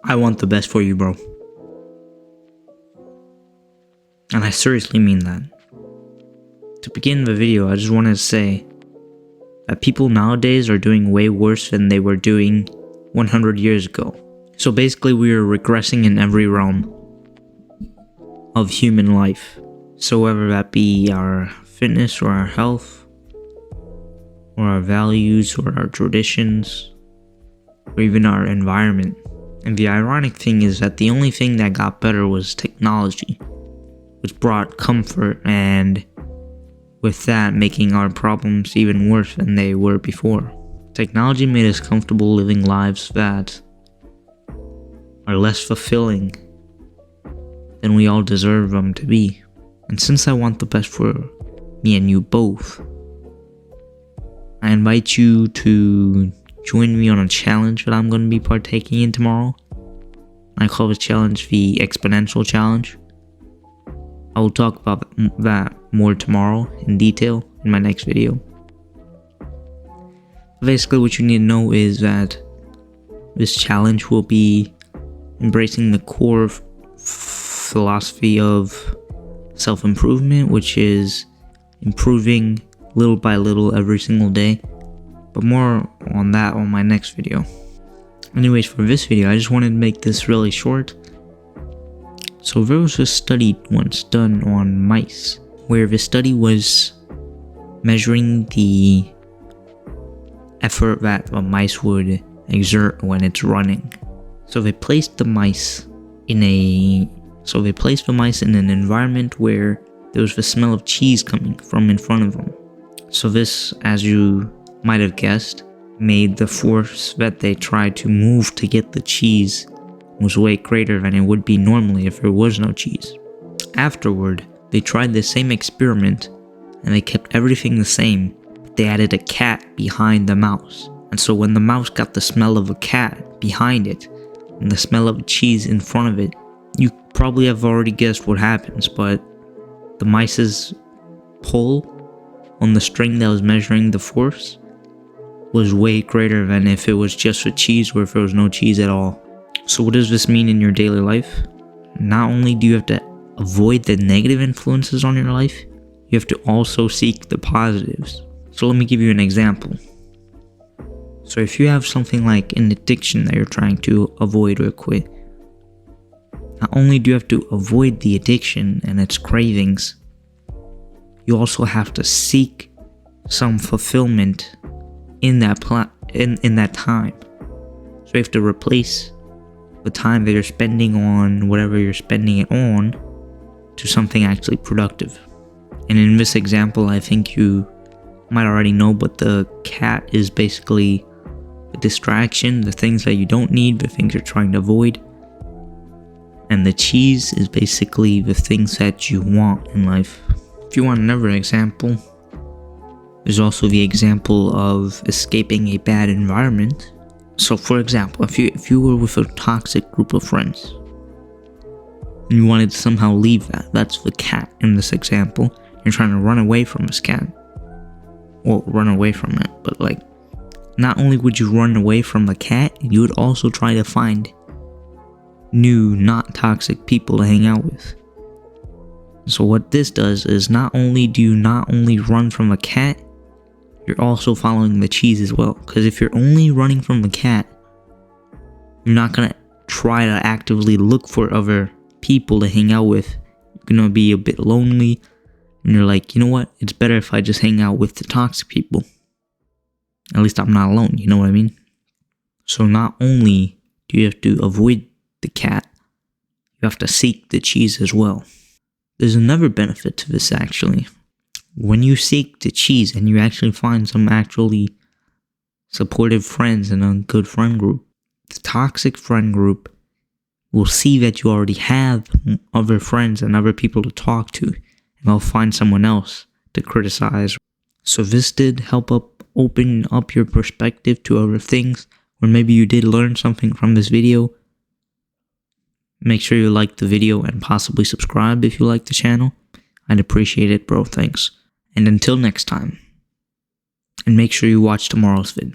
I want the best for you, bro. And I seriously mean that. To begin the video, I just wanted to say that people nowadays are doing way worse than they were doing 100 years ago. So basically, we are regressing in every realm of human life. So whether that be our fitness or our health, or our values or our traditions, or even our environment. And the ironic thing is that the only thing that got better was technology, which brought comfort, and with that making our problems even worse than they were before. Technology made us comfortable living lives that are less fulfilling than we all deserve them to be. And since I want the best for me and you both, I invite you to join me on a challenge that I'm going to be partaking in tomorrow. I call this challenge the Exponential Challenge. I will talk about that more tomorrow in detail in my next video. Basically, what you need to know is that this challenge will be embracing the core philosophy of self-improvement, which is improving little by little every single day. But more on that on my next video. Anyways, for this video, I just wanted to make this really short. So there was a study once done on mice, where the study was measuring the effort that the mice would exert when it's running. So they placed the mice in an environment where there was the smell of cheese coming from in front of them. So this, as you might have guessed, made the force that they tried to move to get the cheese was way greater than it would be normally if there was no cheese. Afterward, they tried the same experiment and they kept everything the same, but they added a cat behind the mouse. And so when the mouse got the smell of a cat behind it and the smell of cheese in front of it, you probably have already guessed what happens, but the mice's pull on the string that was measuring the force was way greater than if it was just with cheese or if there was no cheese at all. So what does this mean in your daily life? Not only do you have to avoid the negative influences on your life, you have to also seek the positives. So let me give you an example. So if you have something like an addiction that you're trying to avoid or quit, not only do you have to avoid the addiction and its cravings, you also have to seek some fulfillment in that in that time. So you have to replace the time that you're spending on whatever you're spending it on to something actually productive. And in this example, I think you might already know, but the cat is basically a distraction, the things that you don't need, the things you're trying to avoid. And the cheese is basically the things that you want in life. If you want another example, there's also the example of escaping a bad environment. So for example, if you were with a toxic group of friends and you wanted to somehow leave that's the cat in this example. You're trying to run away from this cat. Well, run away from it, but like, not only would you run away from the cat, you would also try to find new, not toxic people to hang out with. So what this does is not only do you not only run from a cat, you're also following the cheese as well. Because if you're only running from the cat, you're not going to try to actively look for other people to hang out with. You're going to be a bit lonely. And you're like, you know what? It's better if I just hang out with the toxic people. At least I'm not alone, you know what I mean? So not only do you have to avoid the cat, you have to seek the cheese as well. There's another benefit to this actually. When you seek the cheese and you actually find some actually supportive friends in a good friend group, the toxic friend group will see that you already have other friends and other people to talk to, and they'll find someone else to criticize. So this did help open up your perspective to other things, or maybe you did learn something from this video. Make sure you like the video and possibly subscribe if you like the channel. I'd appreciate it, bro. Thanks. And until next time. And make sure you watch tomorrow's vid.